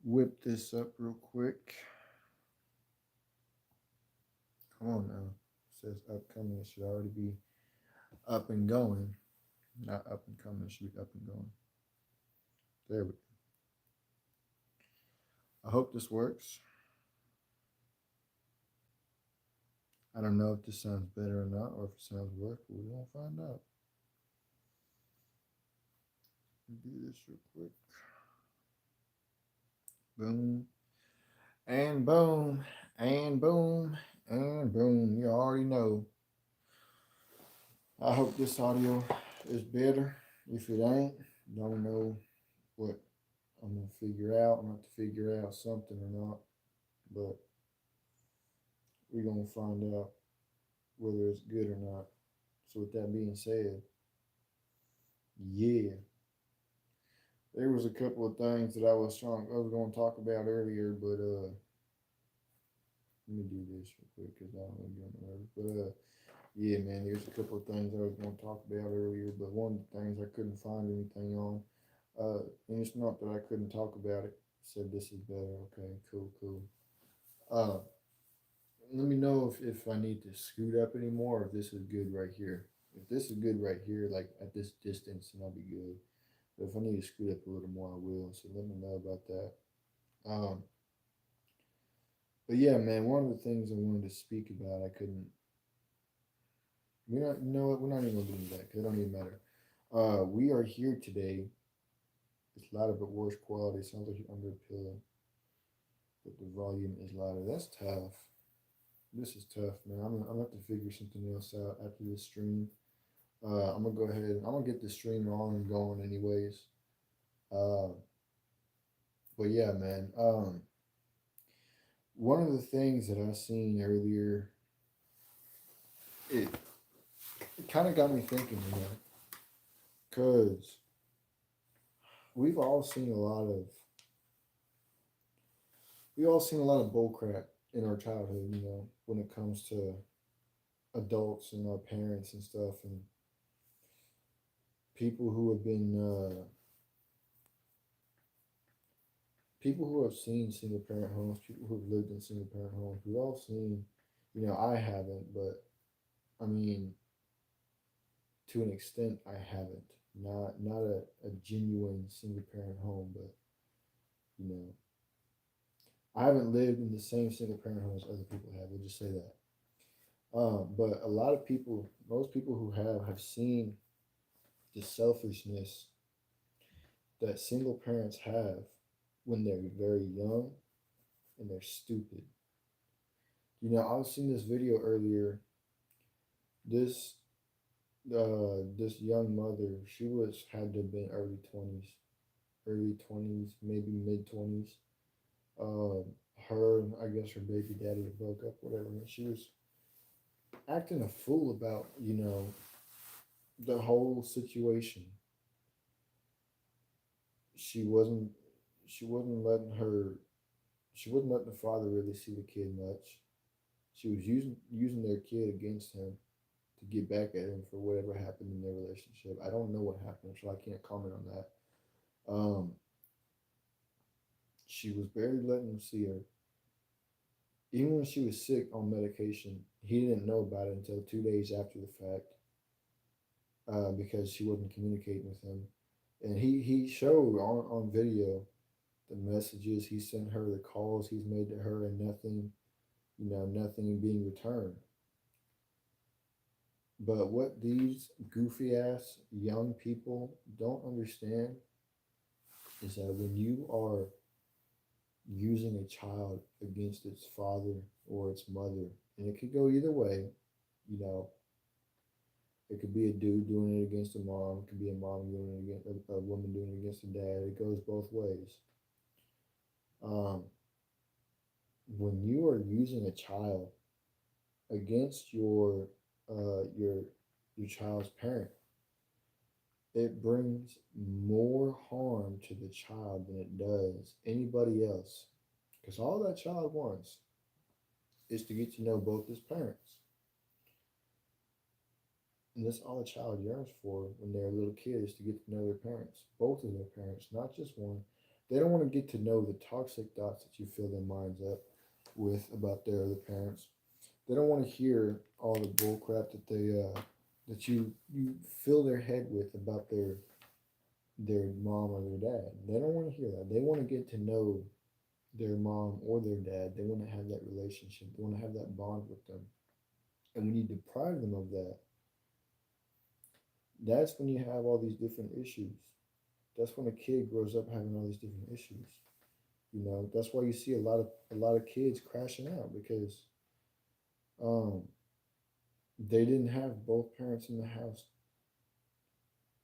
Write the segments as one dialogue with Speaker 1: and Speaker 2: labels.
Speaker 1: whip this up real quick. Come on now. It says upcoming. It should already be up and going. Not up and coming. It should be up and going. There we go. I hope this works. I don't know if this sounds better or not, or if it sounds worse, but we're gonna find out. Do this real quick. Boom. And boom. And boom. And boom. You already know. I hope this audio is better. If it ain't, don't know what I'm gonna figure out. I'm gonna have to figure out something or not. But we're gonna find out whether it's good or not. So with that being said, yeah. There was a couple of things that I was gonna talk about earlier, but let me do this real quick because I don't want to get nervous. But yeah, man, there's a couple of things I was going to talk about earlier, but one of the things I couldn't find anything on, and it's not that I couldn't talk about it. Said this is better. Okay, cool, cool. Uh, Let me know if I need to scoot up anymore, or if this is good right here. If this is good right here, like at this distance, then I'll be good. But if I need to scoot up a little more, I will. So let me know about that. Um, but yeah, man, one of the things I wanted to speak about, I couldn't. We're not. You know what? We're not even gonna get into that because it don't even matter. We are here today. It's louder but worse quality. Sounds like you're under a pillow, but the volume is louder. That's tough. This is tough, man. I'm gonna have to figure something else out after this stream. I'm gonna go ahead. I'm gonna get the stream on and going anyways. Uh, but yeah, man. One of the things that I seen earlier, it, it kind of got me thinking, because we've all seen a lot of we all seen a lot of bull crap in our childhood, when it comes to adults and our parents and stuff, and people who have been people who have seen single parent homes, people who have lived in single parent homes. We've all seen, I haven't, but I mean, to an extent, I haven't. Not a genuine single parent home, but you know, I haven't lived in the same single parent home as other people have. We'll just say that. But a lot of people, most people who have seen the selfishness that single parents have when they're very young and they're stupid. I was seeing this video earlier. This this young mother, she was had to have been early twenties, maybe mid 20s. Um, Her and I guess her baby daddy had broke up, whatever. And she was acting a fool about the whole situation. She wasn't she wasn't letting her she wasn't letting the father really see the kid much. She was using their kid against him to get back at him for whatever happened in their relationship. I don't know what happened, so I can't comment on that. Um, she was barely letting him see her. Even when she was sick on medication, he didn't know about it until 2 days after the fact, because she wasn't communicating with him. And he showed on video the messages he sent her, the calls he's made to her, and nothing, nothing being returned. But what these goofy ass young people don't understand is that when you are using a child against its father or its mother, and it could go either way, you know, it could be a dude doing it against a mom, it could be a mom doing it against a woman doing it against a dad. It goes both ways. Um, when you are using a child against uh, your your child's parent, it brings more harm to the child than it does anybody else. Because all that child wants is to get to know both his parents. And that's all a child yearns for when they're a little kid, is to get to know their parents, both of their parents, not just one, They don't want to get to know the toxic thoughts that you fill their minds up with about their other parents. They don't want to hear all the bull crap that you fill their head with about their mom or their dad. They don't want to hear that. They want to get to know their mom or their dad. They want to have that relationship. They want to have that bond with them. And when you deprive them of that, that's when you have all these different issues. That's when a kid grows up having all these different issues. You know, that's why you see a lot of kids crashing out because um, they didn't have both parents in the house.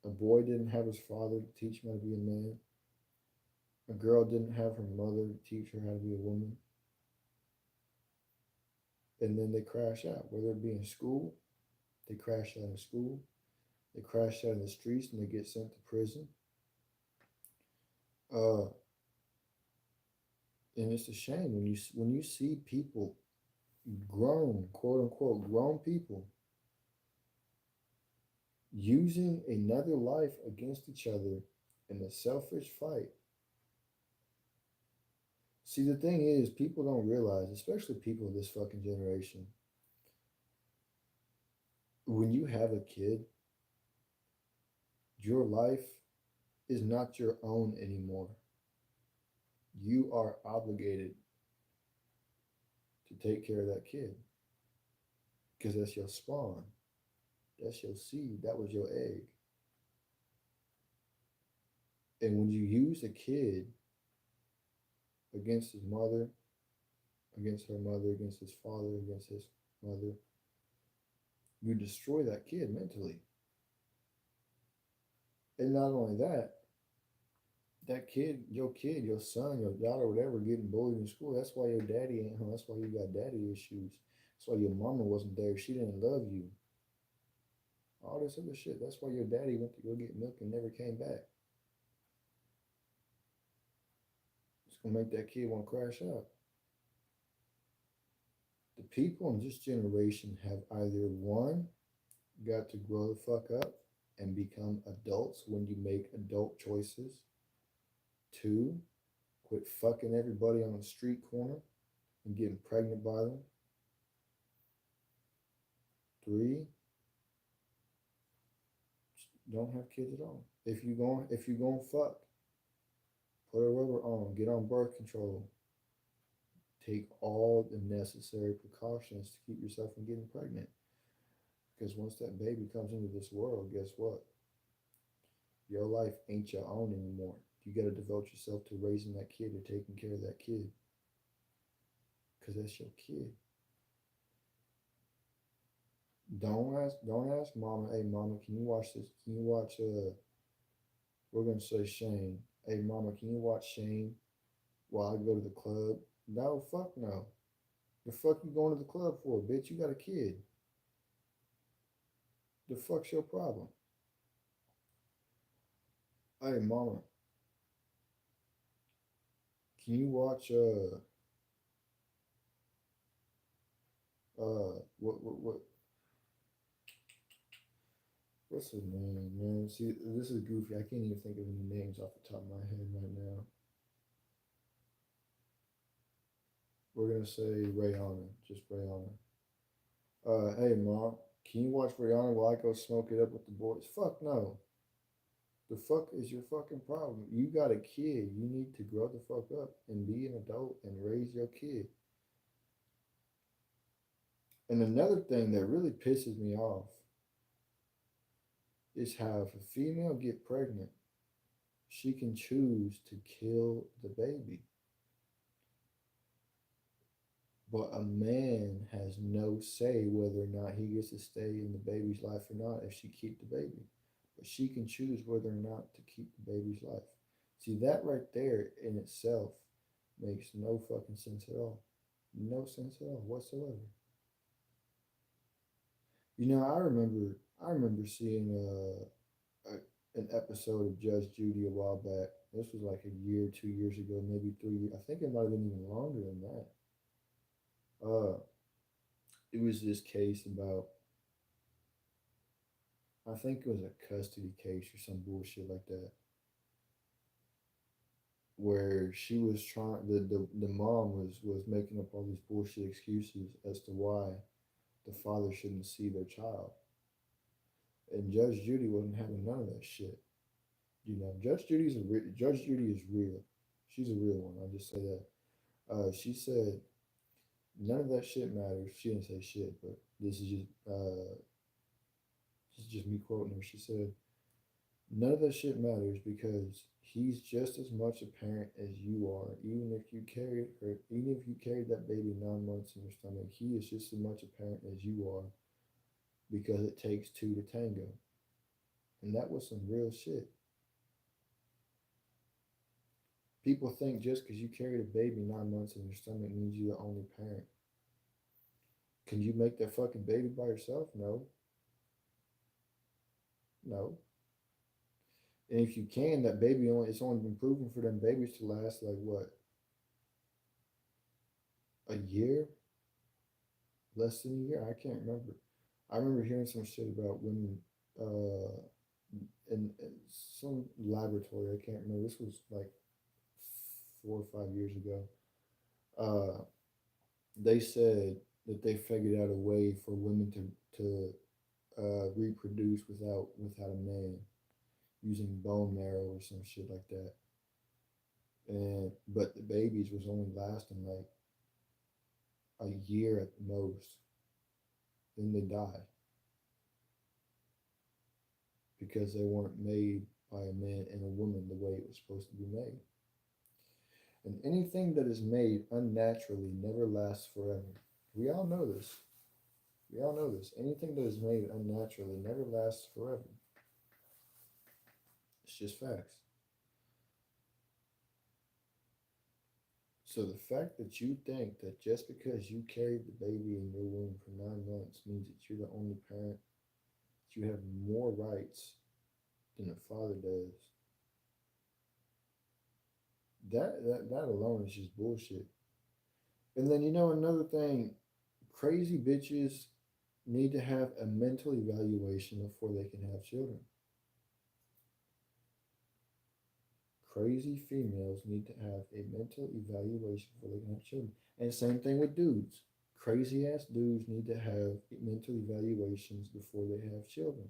Speaker 1: A boy didn't have his father to teach him how to be a man. A girl didn't have her mother to teach her how to be a woman. And then they crash out, whether it be in school, they crash out in school, they crash out in the streets and they get sent to prison. Uh, and it's a shame when you see people grown, quote unquote, grown people using another life against each other in a selfish fight. See, the thing is, people don't realize, especially people of this fucking generation, when you have a kid, your life is not your own anymore. You are obligated to take care of that kid because that's your spawn, that's your seed, that was your egg. And when you use a kid against his mother, against her mother, against his father, against his mother, you destroy that kid mentally. And not only that, that kid, your son, your daughter, whatever, getting bullied in school. That's why your daddy ain't home. That's why you got daddy issues. That's why your mama wasn't there. She didn't love you. All this other shit. That's why your daddy went to go get milk and never came back. It's gonna make that kid want to crash out. The people in this generation have either one, got to grow the fuck up and become adults when you make adult choices. Two, quit fucking everybody on the street corner and getting pregnant by them. Three, don't have kids at all. If you going fuck, put a rubber on, get on birth control, take all the necessary precautions to keep yourself from getting pregnant. Because once that baby comes into this world, guess what? Your life ain't your own anymore. You got to devote yourself to raising that kid or taking care of that kid. Because that's your kid. Don't ask mama, hey mama, can you watch this? Can you watch we're gonna say Shane. Hey mama, can you watch Shane while I go to the club? No, fuck no. The fuck you going to the club for, bitch? You got a kid. The fuck's your problem? Hey mama, can you watch what's his name, man? See, this is goofy. I can't even think of any names off the top of my head right now. We're gonna say Rihanna, just Rihanna. Hey mom, can you watch Rihanna while I go smoke it up with the boys? Fuck no. The fuck is your fucking problem? You got a kid. You need to grow the fuck up and be an adult and raise your kid. And another thing that really pisses me off is how if a female get pregnant, she can choose to kill the baby. But a man has no say whether or not he gets to stay in the baby's life or not if she keep the baby. But she can choose whether or not to keep the baby's life. See, that right there in itself makes no fucking sense at all. No sense at all whatsoever. You know, I remember seeing an episode of Judge Judy a while back. This was like a year, 2 years ago, maybe 3 years. I think it might have been even longer than that. Uh, it was this case about, I think it was a custody case or some bullshit like that. where she was trying the mom was making up all these bullshit excuses as to why the father shouldn't see their child. And Judge Judy wasn't having none of that shit. You know, Judge Judy is real. She's a real one. I'll just say that. She said none of that shit matters. She didn't say shit, but this is just me quoting her. She said none of that shit matters because he's just as much a parent as you are. Even if you carried that baby 9 months in your stomach, he is just as much a parent as you are because it takes two to tango. And that was some real shit. People think just because you carried a baby 9 months in your stomach means you're the only parent. Can you make that fucking baby by yourself? No, no. And if you can, that baby it's only been proven for them babies to last like what, a year, less than a year. I can't remember. I remember hearing some shit about women uh, in some laboratory. I can't remember. This was like 4 or 5 years ago. Uh, they said that they figured out a way for women to reproduce without a man using bone marrow or some shit like that. And but the babies was only lasting like a year at the most. Then they die because they weren't made by a man and a woman the way it was supposed to be made. And anything that is made unnaturally never lasts forever. We all know this. We all know this. Anything that is made unnaturally never lasts forever. It's just facts. So the fact that you think that just because you carried the baby in your womb for 9 months means that you're the only parent, that you have more rights than a father does, that alone is just bullshit. And then another thing, crazy bitches need to have a mental evaluation before they can have children. Crazy females need to have a mental evaluation before they can have children. And same thing with dudes. Crazy ass dudes need to have mental evaluations before they have children.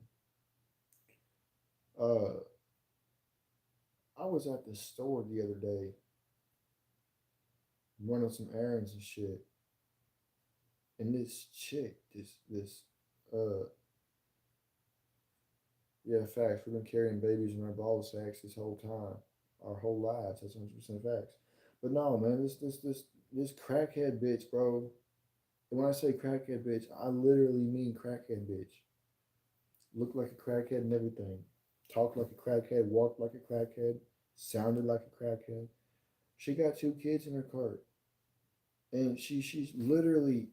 Speaker 1: Uh, I was at the store the other day running some errands and shit, and this chick, uh, yeah, facts. We've been carrying babies in our ball sacks this whole time, our whole lives. That's 100% facts. But no, man, this crackhead bitch, bro. And when I say crackhead bitch, I literally mean crackhead bitch. Looked like a crackhead and everything. Talked like a crackhead, walked like a crackhead, sounded like a crackhead. She got two kids in her cart, and she's literally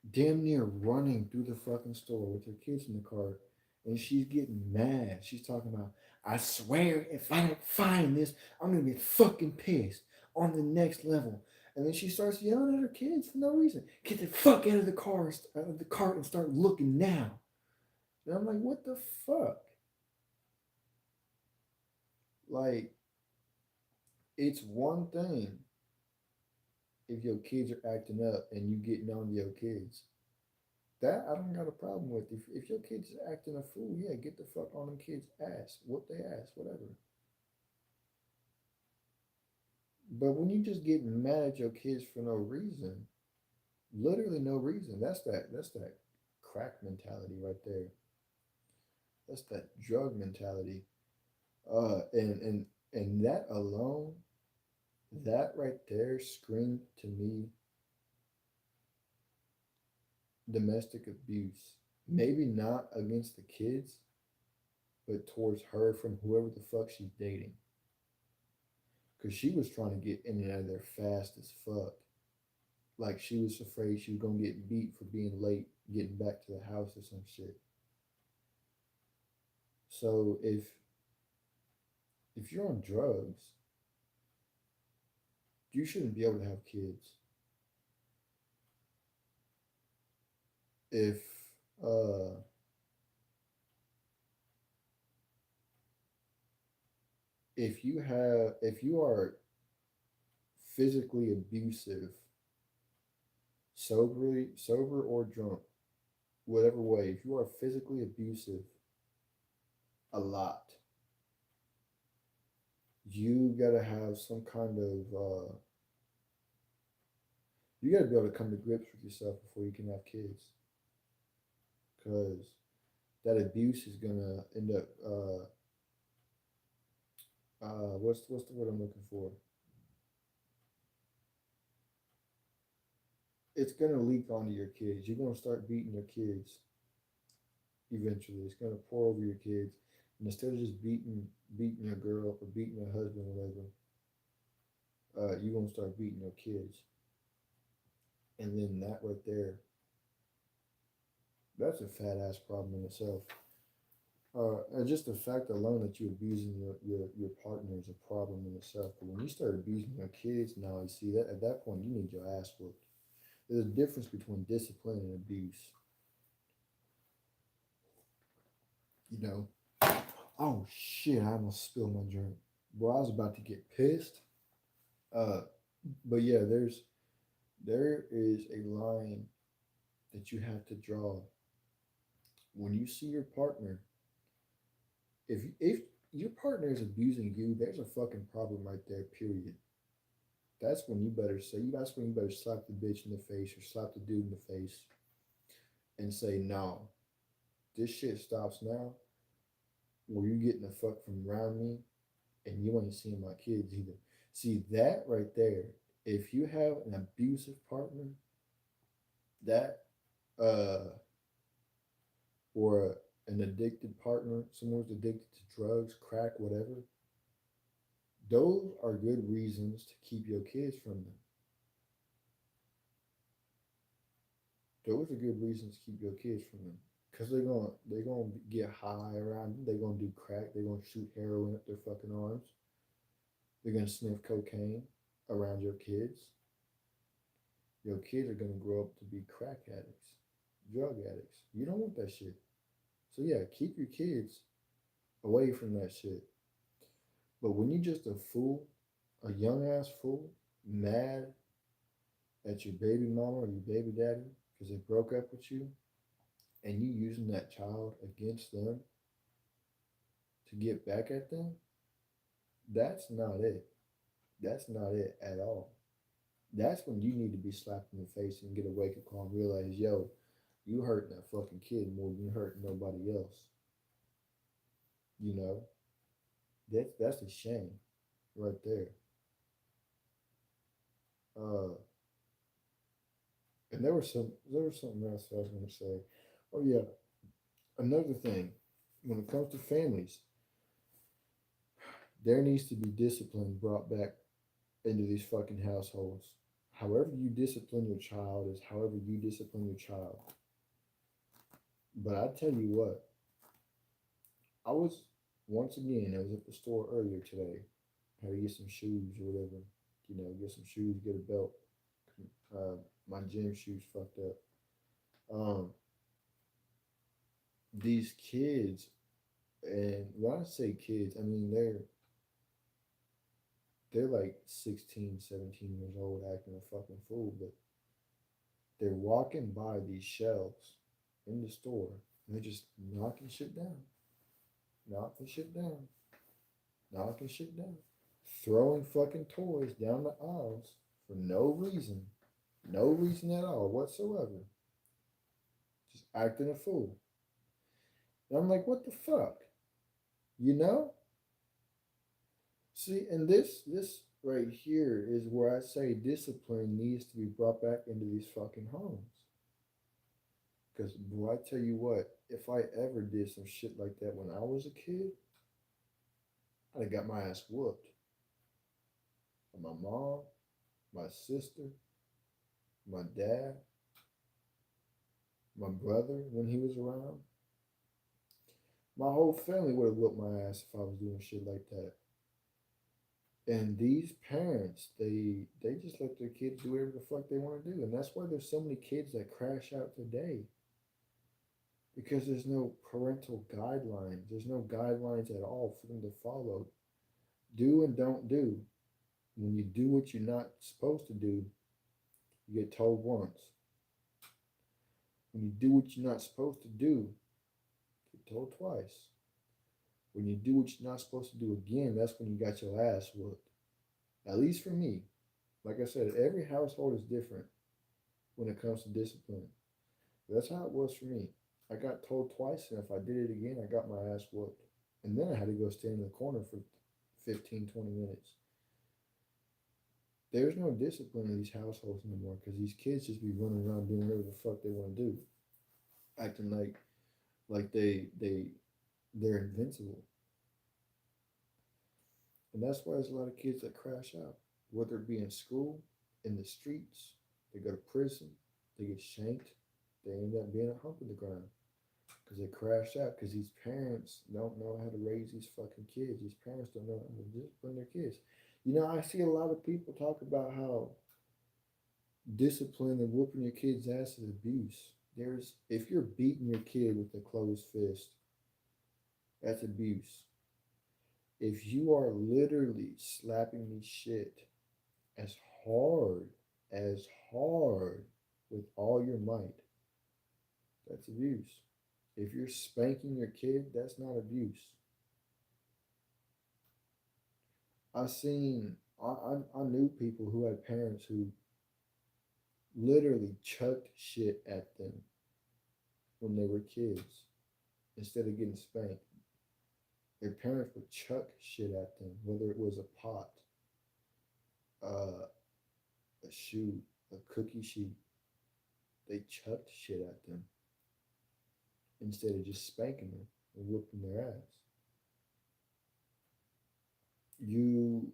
Speaker 1: damn near running through the fucking store with her kids in the cart, and she's getting mad. She's talking about, I swear, if I don't find this, I'm gonna be fucking pissed on the next level. And then she starts yelling at her kids for no reason. Get the fuck out of the car, out of the cart, and start looking now. And I'm like, what the fuck? Like, it's one thing if your kids are acting up and you getting on to your kids. That I don't got a problem with. If your kids are acting a fool, yeah, get the fuck on them kids' ass. Whoop they ass, whatever. But when you just get mad at your kids for no reason, literally no reason, that's that crack mentality right there. That's that drug mentality. And that alone, that right there screamed to me domestic abuse. Maybe not against the kids, but towards her from whoever the fuck she's dating. Because she was trying to get in and out of there fast as fuck. Like she was afraid she was gonna get beat for being late getting back to the house or some shit. So if you're on drugs, you shouldn't be able to have kids. If uh if you are physically abusive, sober or drunk, whatever way, if you are physically abusive a lot, you gotta have some kind of you gotta be able to come to grips with yourself before you can have kids, because that abuse is gonna end up what's the word I'm looking for? It's gonna leak onto your kids. You're gonna start beating your kids eventually. It's gonna pour over your kids, and instead of just beating your girl or beating your husband or whatever, you're gonna start beating your kids, and then that right there, that's a fat ass problem in itself. And just the fact alone that you're abusing your partner is a problem in itself. But when you start abusing your kids, now you see that at that point you need your ass whooped. There's a difference between discipline and abuse. You know. Oh shit! I almost spilled my drink. Boy, I was about to get pissed. Uh, but yeah, there is a line that you have to draw when you see your partner. If your partner is abusing you, there's a fucking problem right there. Period. That's when you better say. That's when you better slap the bitch in the face or slap the dude in the face and say, "No, this shit stops now. Or you getting the fuck from around me, and you ain't seeing my kids either." See that right there. If you have an abusive partner, that uh, or an addicted partner, someone who's addicted to drugs, crack, whatever, those are good reasons to keep your kids from them. Those are good reasons to keep your kids from them. Cause they're gonna get high around them. They're gonna do crack. They're gonna shoot heroin up their fucking arms. They're gonna sniff cocaine around your kids. Your kids are gonna grow up to be crack addicts, drug addicts. You don't want that shit. So yeah, keep your kids away from that shit. But when you're just a fool, a young ass fool, mad at your baby mama or your baby daddy because they broke up with you, and you using that child against them to get back at them, that's not it. That's not it at all. That's when you need to be slapped in the face and get a wake up call and realize, yo, you hurting that fucking kid more than you hurting nobody else. You know, that's a shame right there. Uh, and there was something else I was gonna say. Oh yeah, another thing, when it comes to families, there needs to be discipline brought back into these fucking households. However you discipline your child is however you discipline your child. But I tell you what, I was once again I was at the store earlier today. I had to get some shoes or whatever. You know, get some shoes, get a belt. Uh, my gym shoes fucked up. Um, these kids, and when I say kids, I mean they're like 16, 17 years old acting a fucking fool, but they're walking by these shelves in the store and they're just knocking shit down, knocking shit down, knocking shit down, throwing fucking toys down the aisles for no reason, no reason at all whatsoever, just acting a fool. And I'm like, what the fuck? You know? See, and this right here is where I say discipline needs to be brought back into these fucking homes. Because, boy, I tell you what, if I ever did some shit like that when I was a kid, I'd have got my ass whooped. By my mom, my sister, my dad, my brother when he was around. My whole family would have whooped my ass if I was doing shit like that. And these parents, they just let their kids do whatever the fuck they want to do. And that's why there's so many kids that crash out today. Because there's no parental guidelines. There's no guidelines at all for them to follow. Do and don't do. When you do what you're not supposed to do, you get told once. When you do what you're not supposed to do, you get told twice. When you do what you're not supposed to do again, that's when you got your ass whooped. At least for me. Like I said, every household is different when it comes to discipline. That's how it was for me. I got told twice, and if I did it again, I got my ass whooped. And then I had to go stand in the corner for 15, 20 minutes. There's no discipline in these households anymore because these kids just be running around doing whatever the fuck they want to do, acting like they're invincible. And that's why there's a lot of kids that crash out, whether it be in school, in the streets, they go to prison, they get shanked, they end up being a hump in the ground because they crash out because these parents don't know how to raise these fucking kids. These parents don't know how to discipline their kids. You know, I see a lot of people talk about how discipline and whooping your kid's ass is abuse. There's if you're beating your kid with a closed fist, that's abuse. If you are literally slapping the shit as hard as hard with all your might, that's abuse. If you're spanking your kid, that's not abuse. I seen I knew people who had parents who literally chucked shit at them when they were kids instead of getting spanked. Their parents would chuck shit at them, whether it was a pot, uh, a shoe, a cookie sheet. They chucked shit at them instead of just spanking them and whooping their ass. You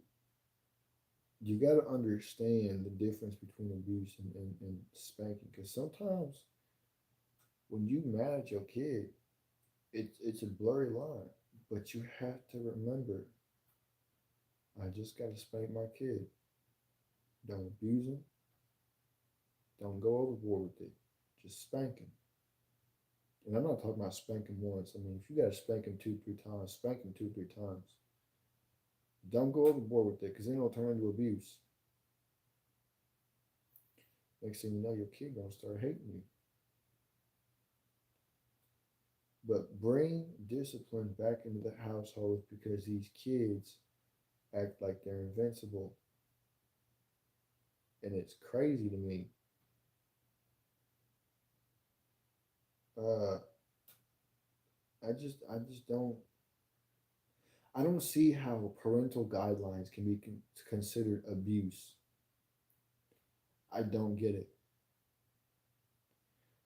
Speaker 1: you got to understand the difference between abuse and spanking because sometimes when you mad at your kid, it's a blurry line. But you have to remember, I just got to spank my kid. Don't abuse him. Don't go overboard with it. Just spank him. And I'm not talking about spanking once. I mean, if you got to spank him two, 3 times, spank him two, 3 times. Don't go overboard with it because then it'll turn into abuse. Next thing you know, your kid gonna start hating you. But bring discipline back into the household because these kids act like they're invincible, and it's crazy to me. Uh, I don't see how parental guidelines can be considered abuse. I don't get it.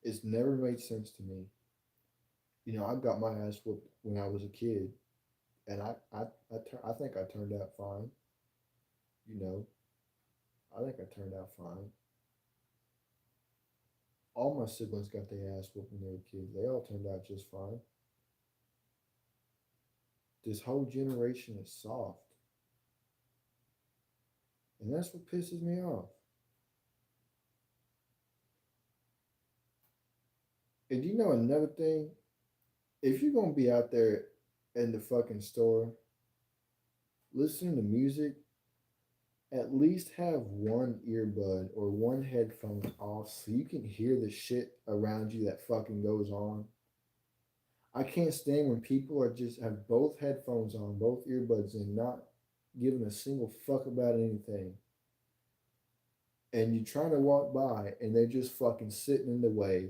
Speaker 1: It's never made sense to me. You know, I got my ass whooped when I was a kid, and I think I turned out fine. You know, I think I turned out fine. All my siblings got their ass whooped when they were kids. They all turned out just fine. This whole generation is soft, and that's what pisses me off. And you know another thing, if you're gonna be out there in the fucking store listening to music, at least have one earbud or one headphone off so you can hear the shit around you that fucking goes on. I can't stand when people are just have both headphones on, both earbuds in, not giving a single fuck about anything. And you're trying to walk by and they're just fucking sitting in the way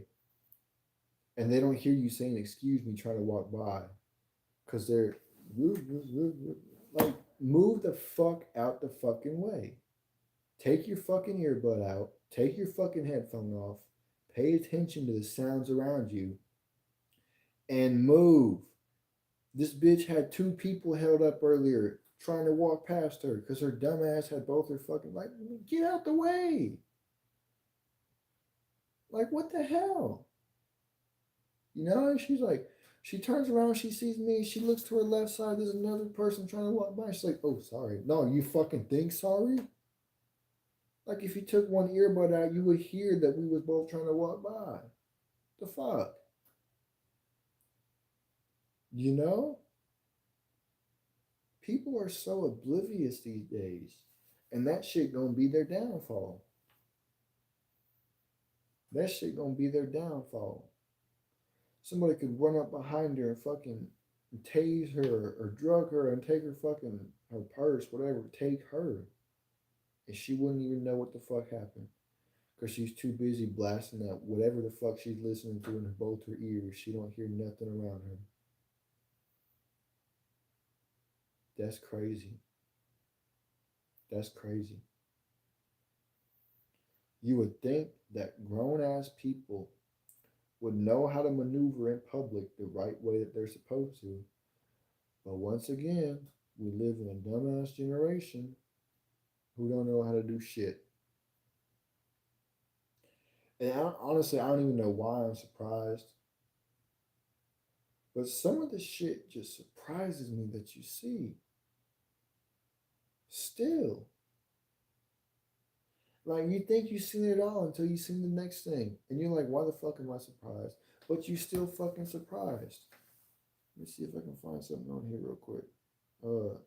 Speaker 1: and they don't hear you saying excuse me trying to walk by because they're like move the fuck out the fucking way. Take your fucking earbud out, take your fucking headphone off, pay attention to the sounds around you, and move. This bitch had two people held up earlier trying to walk past her because her dumb ass had both her fucking like get out the way. Like what the hell? You know, and she's like, she turns around, she sees me, she looks to her left side, there's another person trying to walk by. She's like, oh, sorry. No, you fucking think sorry? Like if you took one earbud out, you would hear that we was both trying to walk by. The fuck? You know? People are so oblivious these days. And that shit gonna be their downfall. That shit gonna be their downfall. Somebody could run up behind her and fucking tase her or drug her and take her fucking her purse, whatever, take her. And she wouldn't even know what the fuck happened. Because she's too busy blasting out whatever the fuck she's listening to in both her ears. She don't hear nothing around her. That's crazy. That's crazy. You would think that grown ass people would know how to maneuver in public the right way that they're supposed to. But once again, we live in a dumbass generation who don't know how to do shit. And honestly, I don't even know why I'm surprised. But some of the shit just surprises me that you see. Still. Like you think you've seen it all until you seen the next thing. And you're like, why the fuck am I surprised? But you still fucking surprised. Let me see if I can find something on here real quick. Uh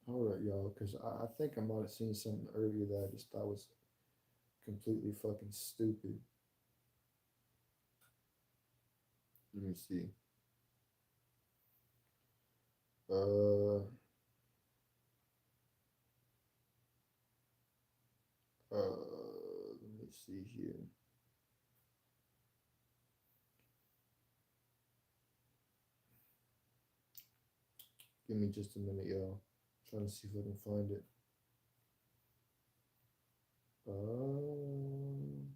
Speaker 1: hold up, y'all, because I think I might have seen something earlier that I just thought was completely fucking stupid. Let me see. Uh let me see here. Give me just a minute, y'all. Trying to see if I can find it. Um,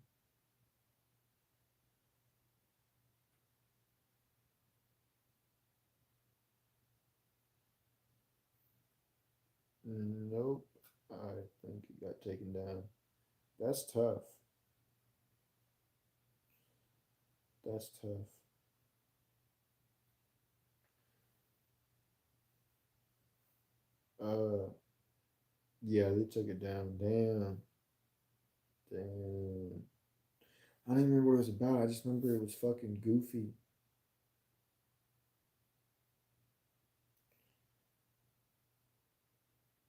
Speaker 1: nope. I think it got taken down. That's tough. That's tough. Uh, yeah, they took it down. Damn. Damn. I don't even remember what it was about. I just remember it was fucking goofy.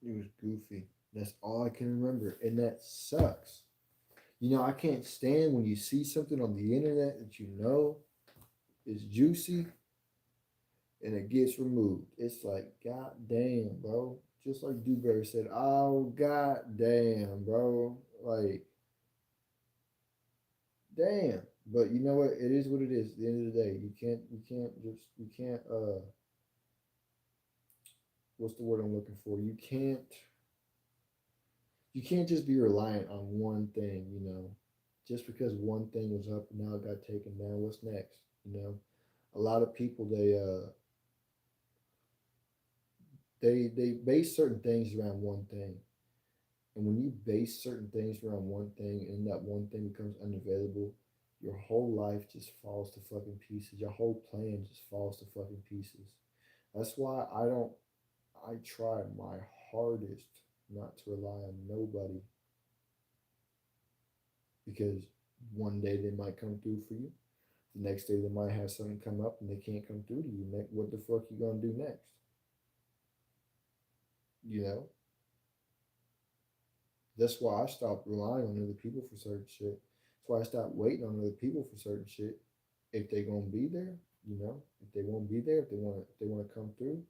Speaker 1: It was goofy. That's all I can remember. And that sucks. You know, I can't stand when you see something on the internet that you know is juicy and it gets removed. It's like, god damn, bro. Just like Dewberry said, oh god damn, bro. Like, damn. But you know what? It is what it is. At the end of the day, you can't what's the word I'm looking for? You can't just be reliant on one thing, you know. Just because one thing was up and now it got taken down, what's next? You know? A lot of people they base certain things around one thing. And when you base certain things around one thing and that one thing becomes unavailable, your whole life just falls to fucking pieces. Your whole plan just falls to fucking pieces. That's why I try my hardest not to rely on nobody because one day they might come through for you. The next day they might have something come up and they can't come through to you. What the fuck you gonna do next? You know? That's why I stopped relying on other people for certain shit. That's why I stopped waiting on other people for certain shit. If they gonna be there, you know, if they won't be there, if they wanna come through,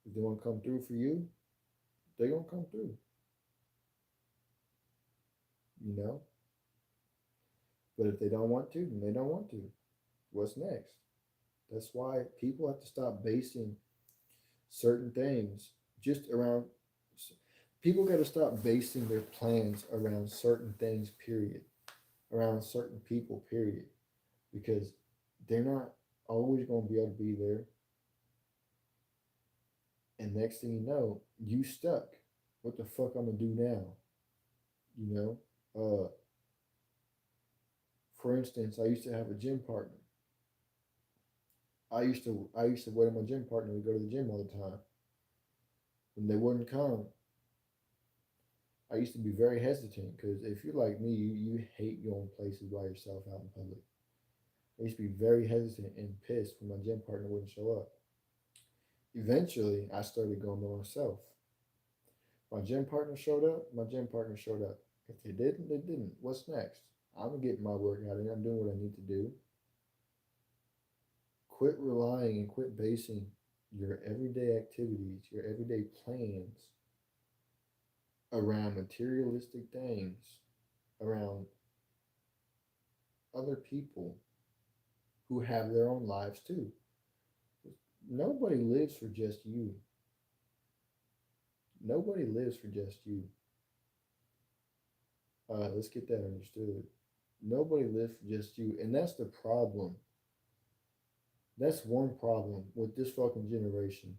Speaker 1: if they wanna come through for you, they gonna come through. You know. But if they don't want to, then they don't want to. What's next? That's why people have to stop basing certain things just around. People got to stop basing their plans around certain things. Period. Around certain people. Period. Because they're not always going to be able to be there. And next thing you know, you stuck. What the fuck I'm gonna do now? You know. For instance, I used to have a gym partner. I used to wait on my gym partner to go to the gym all the time. When they wouldn't come, I used to be very hesitant because if you're like me, you hate going places by yourself out in public. I used to be very hesitant and pissed when my gym partner wouldn't show up. Eventually, I started going by myself. My gym partner showed up. My gym partner showed up. If they didn't, they didn't. What's next? I'm getting my workout in. I'm doing what I need to do. Quit relying and quit basing your everyday activities, your everyday plans around materialistic things, around other people who have their own lives too. Nobody lives for just you. Nobody lives for just you. Let's get that understood. Nobody lives for just you. And that's the problem. That's one problem with this fucking generation.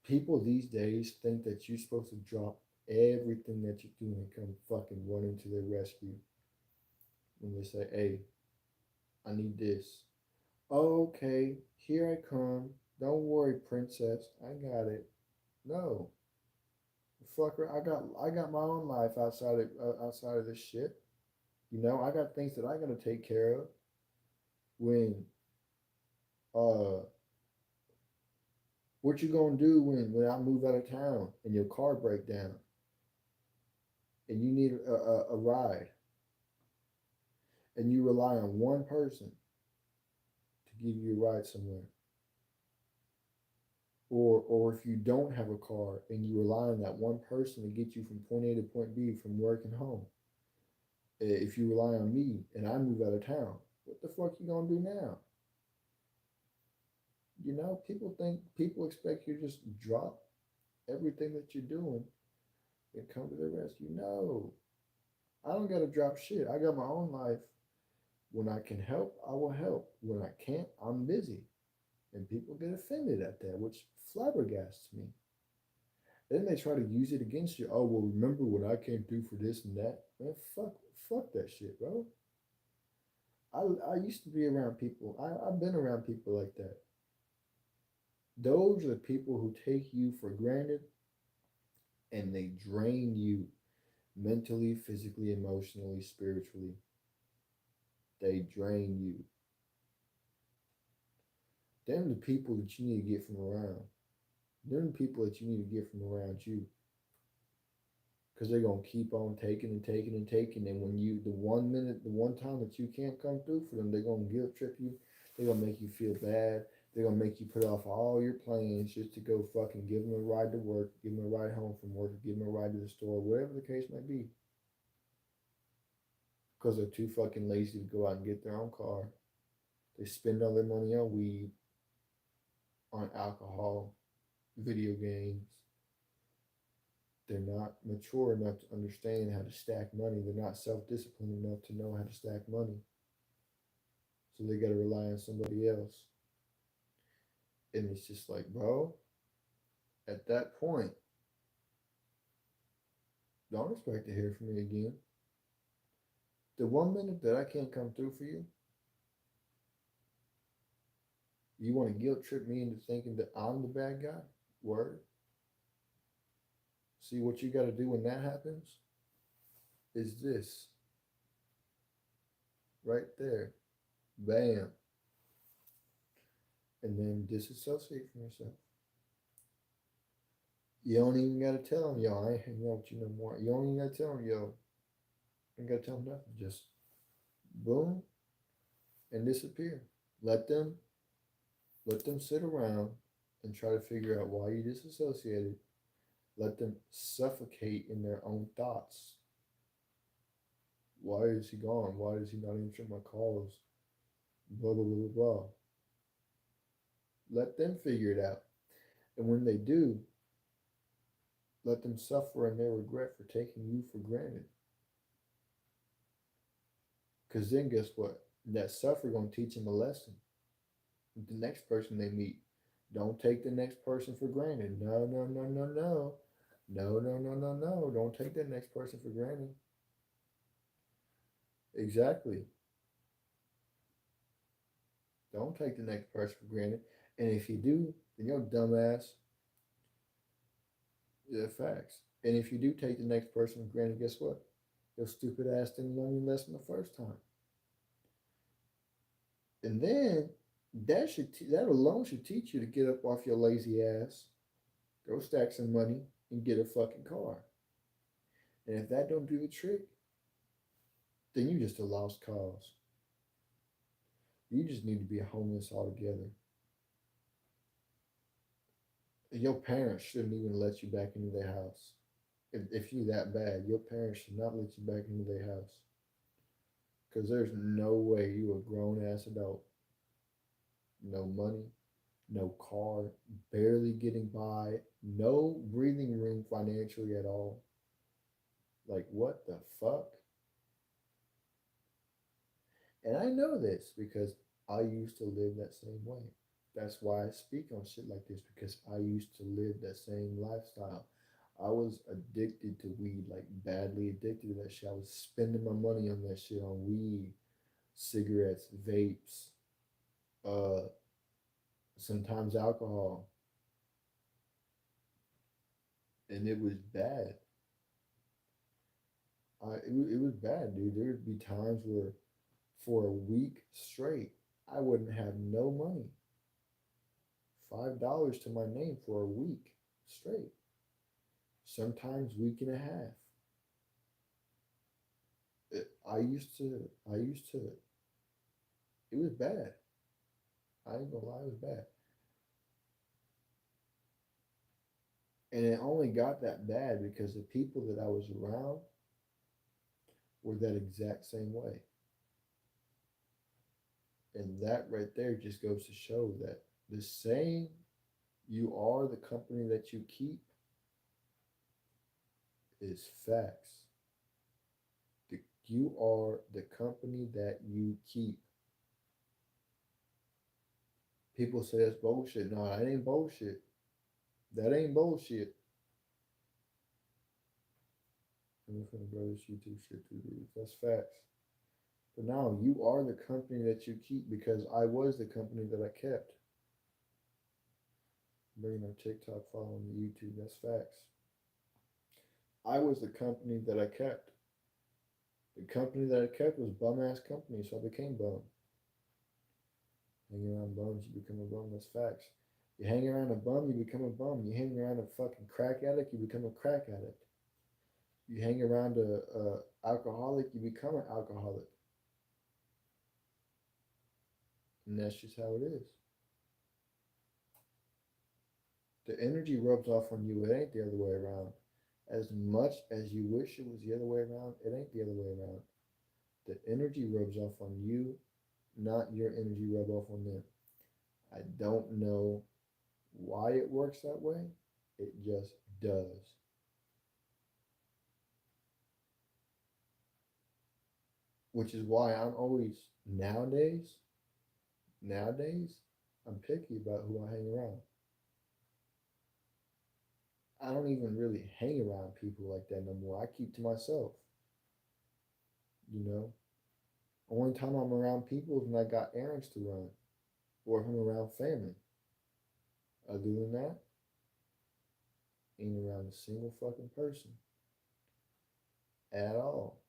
Speaker 1: People these days think that you're supposed to drop everything that you're doing and come fucking running to their rescue when they say, hey, I need this. Okay, here I come. Don't worry, princess. I got it. No, fucker. I got my own life outside of this shit. You know, I got things that I gotta take care of. When uh, what you gonna do when I move out of town and your car break down and you need a ride and you rely on one person to give you a ride somewhere, or if you don't have a car and you rely on that one person to get you from point A to point B from work and home. If you rely on me and I move out of town, what the fuck you gonna do now? You know, people expect you to just drop everything that you're doing and come to their rescue. No, I don't gotta drop shit. I got my own life. When I can help, I will help. When I can't, I'm busy. And people get offended at that, which flabbergasts me. Then they try to use it against you. Oh, well, remember what I came through for this and that? Man, fuck that shit, bro. I used to be around people. I've been around people like that. Those are the people who take you for granted and they drain you mentally, physically, emotionally, spiritually. They drain you. Them the people that you need to get from around. Them the people that you need to get from around you. Because they're gonna keep on taking and taking and taking. And when you the one time that you can't come through for them, they're gonna guilt trip you. They're gonna make you feel bad. They're gonna make you put off all your plans just to go fucking give them a ride to work, give them a ride home from work, give them a ride to the store, whatever the case may be. Because they're too fucking lazy to go out and get their own car. They spend all their money on weed, on alcohol, video games. They're not mature enough to understand how to stack money. They're not self disciplined enough to know how to stack money. So they got to rely on somebody else. And it's just like, bro, at that point, don't expect to hear from me again. The 1 minute that I can't come through for you, you want to guilt trip me into thinking that I'm the bad guy? Word. See, what you got to do when that happens is this right there. Bam. And then disassociate from yourself. You don't even gotta tell them, yo, I ain't hanging out with you no more. You don't even gotta tell them, yo, you ain't gotta tell them nothing. Just boom and disappear. Let them let them sit around and try to figure out why you disassociated. Let them suffocate in their own thoughts. Why is he gone? Why is he not answering my calls? Blah blah blah blah blah. Let them figure it out. And when they do, let them suffer in their regret for taking you for granted. Because then guess what? That suffer gonna teach them a lesson. The next person they meet, don't take the next person for granted. No, no, no, no, no. No, no, no, no, no. Don't take the next person for granted. Exactly. Don't take the next person for granted. And if you do, then you're dumbass. Yeah, facts. And if you do take the next person for granted, guess what? Your stupid ass didn't learn your lesson the first time. And then that alone should teach you to get up off your lazy ass. Go stack some money. and get a fucking car. And if that don't do the trick, then you just a lost cause. You just need to be homeless altogether. Your parents shouldn't even let you back into their house. If you that bad, your parents should not let you back into their house. Because there's no way you a grown ass adult, no money, no car, barely getting by, no breathing room financially at all. Like, what the fuck? And I know this because I used to live that same way. That's why I speak on shit like this because I used to live that same lifestyle. I was addicted to weed, like badly addicted to that shit. I was spending my money on that shit, on weed, cigarettes, vapes, uh, sometimes alcohol, and it was bad. It was bad, dude. There would be times where, for a week straight, I wouldn't have no money. $5 to my name for a week straight. Sometimes week and a half. I used to. It was bad. I ain't gonna lie, it was bad. And it only got that bad because the people that I was around were that exact same way. And that right there just goes to show that the saying, you are the company that you keep, is facts. You are the company that you keep. People say that's bullshit. No, that ain't bullshit. That ain't bullshit. I'm just gonna grow this YouTube shit too, dude. That's facts. But now you are the company that you keep because I was the company that I kept. Bringing our TikTok following to YouTube. That's facts. I was the company that I kept. The company that I kept was bum ass company, so I became bum. Hang around bums, you become a bum. That's facts. You hang around a bum, you become a bum. You hang around a fucking crack addict, you become a crack addict. You hang around a alcoholic, you become an alcoholic. And that's just how it is. The energy rubs off on you. It ain't the other way around. As much as you wish it was the other way around, it ain't the other way around. The energy rubs off on you, not your energy rub off on them. I don't know why it works that way. It just does. Which is why I'm always nowadays, I'm picky about who I hang around. I don't even really hang around people like that no more. I keep to myself, you know. Only time I'm around people is when I got errands to run or if I'm around family. Other than that, ain't around a single fucking person at all.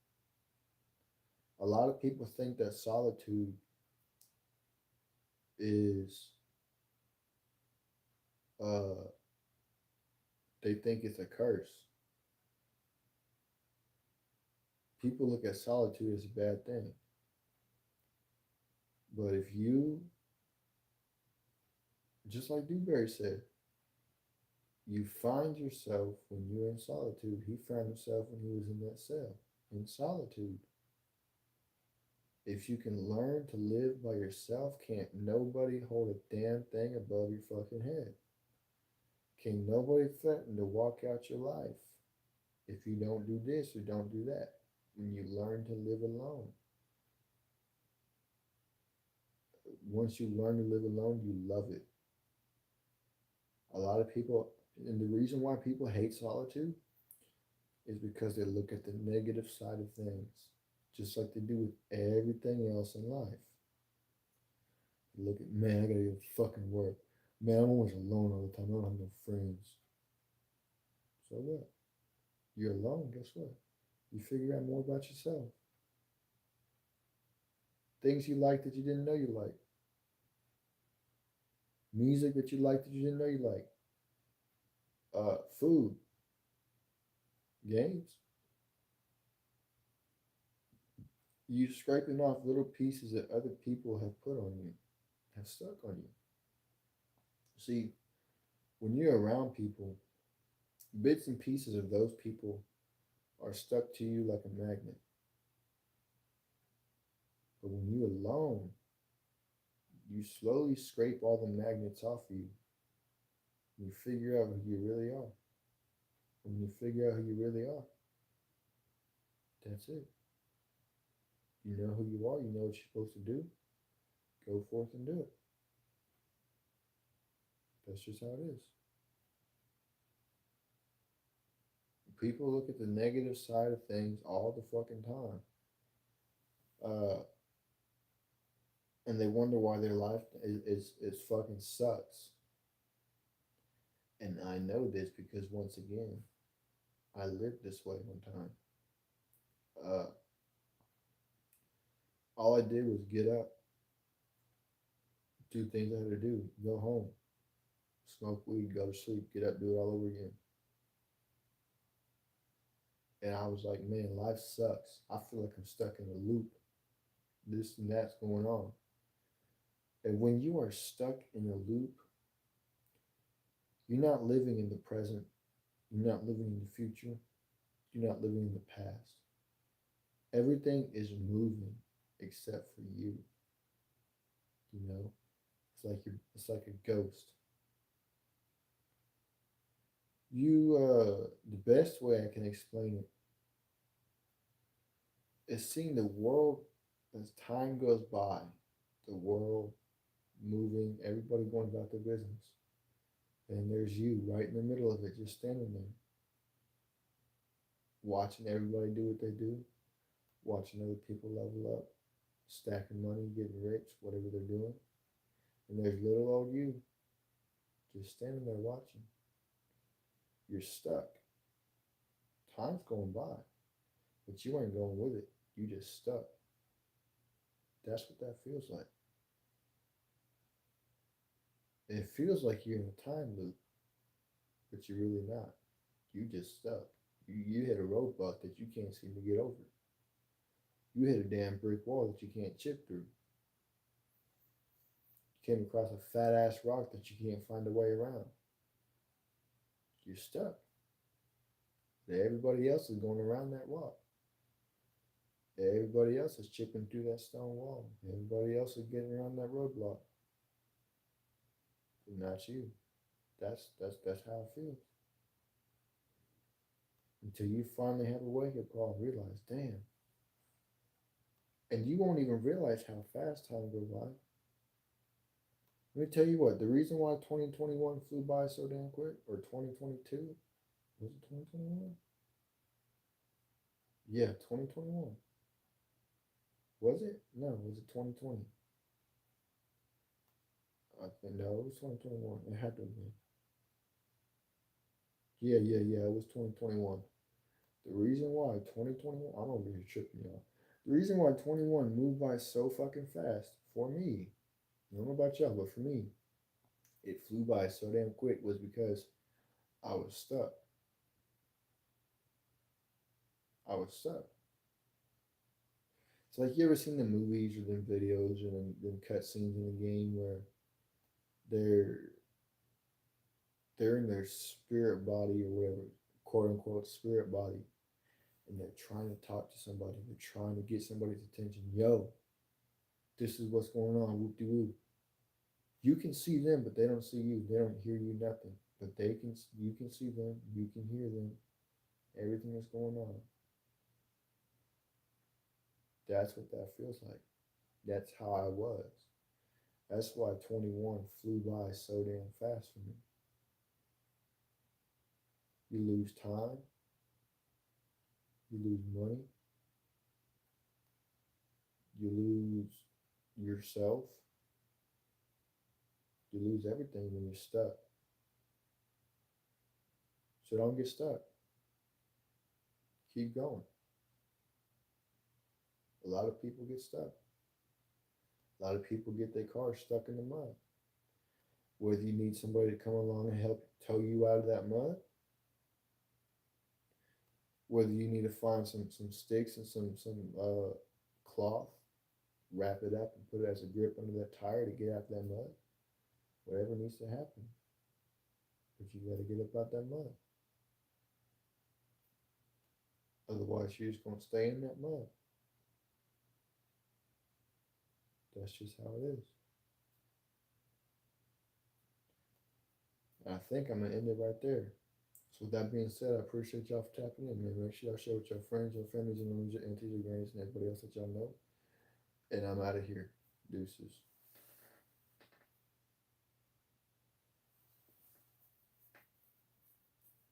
Speaker 1: A lot of people think that solitude is uh they think it's a curse. People look at solitude as a bad thing. But if you, just like Dewberry said, you find yourself when you're in solitude. He found himself when he was in that cell, in solitude. If you can learn to live by yourself, can't nobody hold a damn thing above your fucking head. Can nobody threaten to walk out your life if you don't do this or don't do that. When you learn to live alone. Once you learn to live alone, you love it. A lot of people, and the reason why people hate solitude is because they look at the negative side of things, just like they do with everything else in life. They look at, man, I gotta go to fucking work. Man, I'm always alone all the time. I don't have no friends. So what? You're alone, guess what? You figure out more about yourself. Things you like that you didn't know you like. Music that you like that you didn't know you like. Food. games. You scraping off little pieces that other people have put on you, have stuck on you. See, when you're around people, bits and pieces of those people are stuck to you like a magnet. But when you're alone, you slowly scrape all the magnets off you. And you figure out who you really are. When you figure out who you really are, that's it. You know who you are, you know what you're supposed to do. Go forth and do it. That's just how it is. People look at the negative side of things all the fucking time. Uh, and they wonder why their life is fucking sucks. And I know this because once again, I lived this way one time. Uh, all I did was get up, do things I had to do, go home, smoke weed, go to sleep, get up, do it all over again. And I was like, man, life sucks. I feel like I'm stuck in a loop. This and that's going on. And when you are stuck in a loop, you're not living in the present. You're not living in the future. You're not living in the past. Everything is moving except for you. You know, it's like a ghost. The best way I can explain it is seeing the world as time goes by, the world moving, everybody going about their business. And there's you right in the middle of it, just standing there, watching everybody do what they do, watching other people level up, stacking money, getting rich, whatever they're doing. And there's little old you just standing there watching. You're stuck. Time's going by, but you ain't going with it. You just stuck. That's what that feels like. It feels like you're in a time loop, but you're really not. You just stuck. You hit a roadblock that you can't seem to get over. You hit a damn brick wall that you can't chip through. You came across a fat ass rock that you can't find a way around. You're stuck. Everybody else is going around that rock. Everybody else is chipping through that stone wall. Everybody else is getting around that roadblock. But not you. That's how it feels. Until you finally have a wake up call and realize, damn. And you won't even realize how fast time goes by. Let me tell you what, the reason why 2021 flew by so damn quick, or 2022, was it 2021? Yeah, 2021. Was it? No, was it 2020? I think no, it was 2021. It had to have been. Yeah, it was 2021. The reason why 2021, I'm over here tripping y'all. The reason why 21 moved by so fucking fast for me, I don't know about y'all, but for me, it flew by so damn quick was because I was stuck. I was stuck. It's like you ever seen the movies or them videos or them cut scenes in the game where they're they're in their spirit body or whatever, quote unquote spirit body, and they're trying to talk to somebody. They're trying to get somebody's attention. Yo, this is what's going on. Whoop de whoop. You can see them, but they don't see you. They don't hear you. Nothing. But they can. You can see them. You can hear them. Everything that's going on. That's what that feels like. That's how I was. That's why 21 flew by so damn fast for me. You lose time. You lose money. You lose yourself. You lose everything when you're stuck. So don't get stuck. Keep going. A lot of people get stuck. A lot of people get their car stuck in the mud. Whether you need somebody to come along and help tow you out of that mud, whether you need to find some sticks and some cloth, wrap it up and put it as a grip under that tire to get out that mud. Whatever needs to happen, but you got to get up out that mud. Otherwise, you're just gonna stay in that mud. That's just how it is. And I think I'm gonna end it right there. So with that being said, I appreciate y'all for tapping in, man. Make sure y'all share with your friends, your families, your members, your aunties, your grannies, and everybody else that y'all know. And I'm out of here. Deuces.